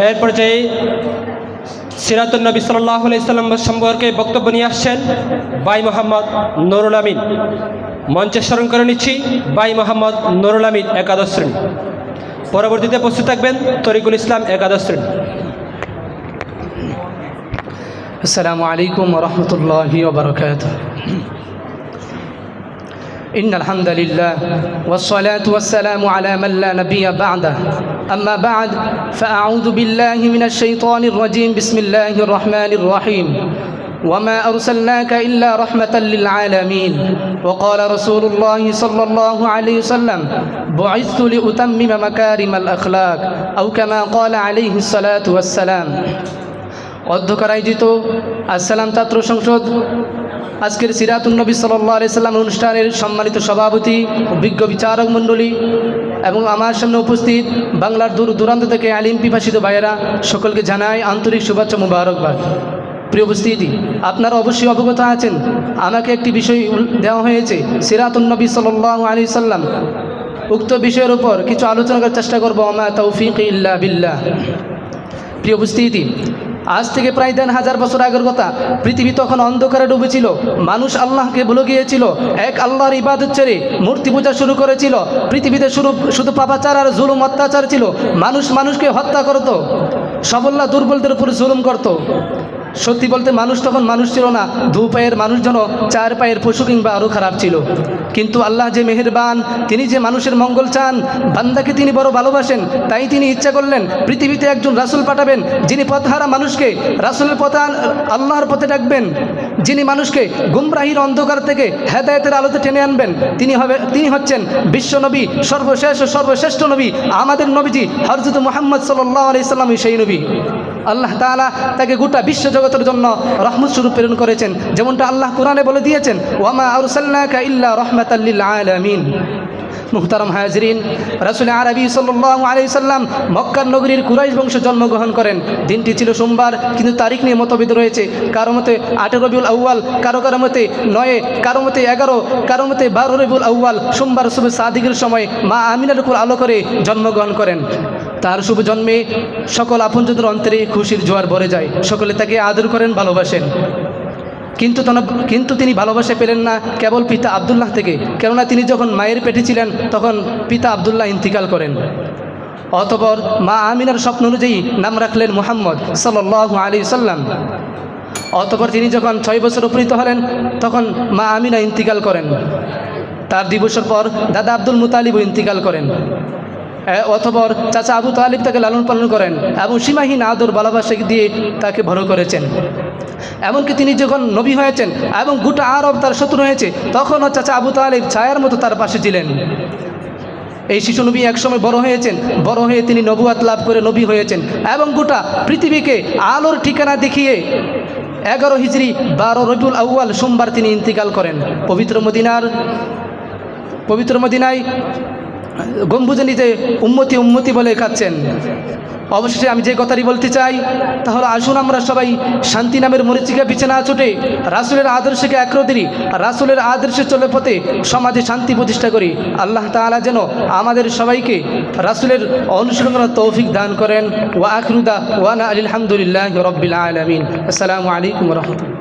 এর পর্যায়ে সিরাতুন নবী সাল্লাল্লাহু আলাইহি সাল্লাম সম্পর্কে বক্তব্য নিয়ে আসছেন ভাই মোহাম্মদ নুরুল আমিন। মঞ্চে স্মরণ করে নিচ্ছি ভাই মোহাম্মদ নুরুল আমিন, একাদশ শ্রেণী। পরবর্তীতে প্রস্তুত থাকবেন তরিকুল ইসলাম, একাদশ শ্রেণী। আসসালামু আলাইকুম ওয়া রাহমাতুল্লাহি ওয়া বারাকাতুহু। إن الحمد لله والصلاة والسلام على من لا نبي بعده أما بعد فأعوذ بالله من الشيطان الرجيم بسم الله الرحمن الرحيم وما أرسلناك إلا رحمة للعالمين وقال رسول الله صلى الله عليه وسلم بعثت لأتمم مكارم الأخلاق أو كما قال عليه الصلاة والسلام। অধ্যক্ষর আয়োজিত আসসালাম ছাত্র সংসদ আজকের সিরাতুন নবী সাল্লাল্লাহু আলাইহি সাল্লাম অনুষ্ঠানের সম্মানিত সভাপতি, অভিজ্ঞ বিচারক মণ্ডলী এবং আমার সামনে উপস্থিত বাংলার দূর দূরান্ত থেকে আলিম পিপাসিত ভাইয়েরা, সকলকে জানাই আন্তরিক শুভেচ্ছা মুবারকবাদ। প্রিয় উপস্থিতি, আপনারা অবশ্যই অবগত আছেন আমাকে একটি বিষয় দেওয়া হয়েছে সিরাতুন নবী সাল্লাল্লাহু আলাইহি সাল্লাম। উক্ত বিষয়ের উপর কিছু আলোচনা করার চেষ্টা করব। আমা তৌফিক ইল্লা বিল্লাহ। প্রিয় উপস্থিতি, আজ থেকে প্রায় 1000 বছর আগের কথা। পৃথিবী তখন অন্ধকারে ডুবেছিল। মানুষ আল্লাহকে ভুলে গিয়েছিল। এক আল্লাহর ইবাদত ছেড়ে মূর্তি পূজা শুরু করেছিল। পৃথিবীতে শুধু পাপাচার আর জুলুম অত্যাচার ছিল। মানুষ মানুষকে হত্যা করত, সবল্লা দুর্বলদের উপর জুলুম করত। সত্যি বলতে মানুষ তখন মানুষ ছিল না। 2 পায়ের মানুষ যেন 4 পায়ের পশু কিংবা আরও খারাপ ছিল। কিন্তু আল্লাহ যে মেহেরবান, তিনি যে মানুষের মঙ্গল চান, বান্দাকে তিনি বড় ভালোবাসেন, তাই তিনি ইচ্ছা করলেন পৃথিবীতে একজন রাসূল পাঠাবেন, যিনি পথহারা মানুষকে রাসূলের পথে, আল্লাহর পথে ডাকবেন, যিনি মানুষকে গুমরাহির অন্ধকার থেকে হেদায়েতের আলোতে টেনে আনবেন। তিনি হচ্ছেন বিশ্বনবী, সর্বশেষ ও সর্বশ্রেষ্ঠ নবী, আমাদের নবীজি হযরত মুহাম্মদ সাল্লাল্লাহু আলাইহি সাল্লাম সেই নবী। আল্লাহ তাআলা তাকে গোটা বিশ্ব জগতের জন্য রহমত স্বরূপ প্রেরণ করেছেন, যেমনটা আল্লাহ কোরআনে বলে দিয়েছেন, ওয়ামা আরসালনাকা ইল্লা রাহমাতাল লিল আলামিন। মুহতারাম হাজিরিন, রাসূল আরবি সাল্লাল্লাহু আলাইহি সাল্লাম মক্কার নগরীর কুরাইশ বংশে জন্মগ্রহণ করেন। দিনটি ছিল সোমবার, কিন্তু তারিখ নিয়ে মতভেদ রয়েছে। কারো মতে 8 রবিউল আউয়াল, কারো মতে 9, কারো মতে 11, কারো মতে 12 রবিউল আউয়াল সোমবার সুবহ সাদিকের সময় মা আমিনার উপর আলো করে জন্মগ্রহণ করেন। তার শুভ জন্মে সকল আপনজনদের অন্তরে খুশির জোয়ার ভরে যায়। সকলে তাকে আদর করেন, ভালোবাসেন। কিন্তু তিনি ভালোবাসা পেলেন না কেবল পিতা আব্দুল্লাহ থেকে, কেননা তিনি যখন মায়ের পেটে ছিলেন তখন পিতা আব্দুল্লাহ ইন্তিকাল করেন। অতঃপর মা আমিনার স্বপ্ন অনুযায়ী নাম রাখলেন মুহাম্মদ সাল্লাল্লাহু আলাইহি সাল্লাম। অতঃপর তিনি যখন 6 বছর উপনীত হলেন তখন মা আমিনা ইন্তিকাল করেন। তার 2 বছর পর দাদা আব্দুল মুতালিবও ইন্তিকাল করেন। অতঃপর চাচা আবু তালিব তাকে লালন পালন করেন এবং সীমাহীন আদর ভালোবাসা দিয়ে তাকে বড় করেছেন। এমনকি তিনি যখন নবী হয়েছেন এবং গোটা আরব তার শত্রু হয়েছে, তখনও চাচা আবু তালিব ছায়ার মতো তার পাশে ছিলেন। এই শিশু নবী একসময় বড় হয়েছেন, বড় হয়ে তিনি নবুয়াত লাভ করে নবী হয়েছেন এবং গোটা পৃথিবীকে আলোর ঠিকানা দেখিয়ে 11 হিজরি 12 রবিউল আউয়াল সোমবার তিনি ইন্তিকাল করেন। পবিত্র মদিনায় গম্বুজে নিজে উম্মতি উম্মতি বলে খাচ্ছেন। অবশেষে আমি যে কথাটি বলতে চাই তাহলে আসুন আমরা সবাই শান্তি নামের মরিচিকা পিছে না ছুটে রাসূলের আদর্শকে আঁকড়ে ধরি, রাসূলের আদর্শে চলে পথে সমাজে শান্তি প্রতিষ্ঠা করি। আল্লাহ তাআলা যেন আমাদের সবাইকে রাসূলের অনুসরণ করার তৌফিক দান করেন। ওয়া আখিরু দাওয়ানা আলহামদুলিল্লাহি রাব্বিল আলামিন। আসসালামু আলাইকুম ওয়া রাহমাতুল্লাহ।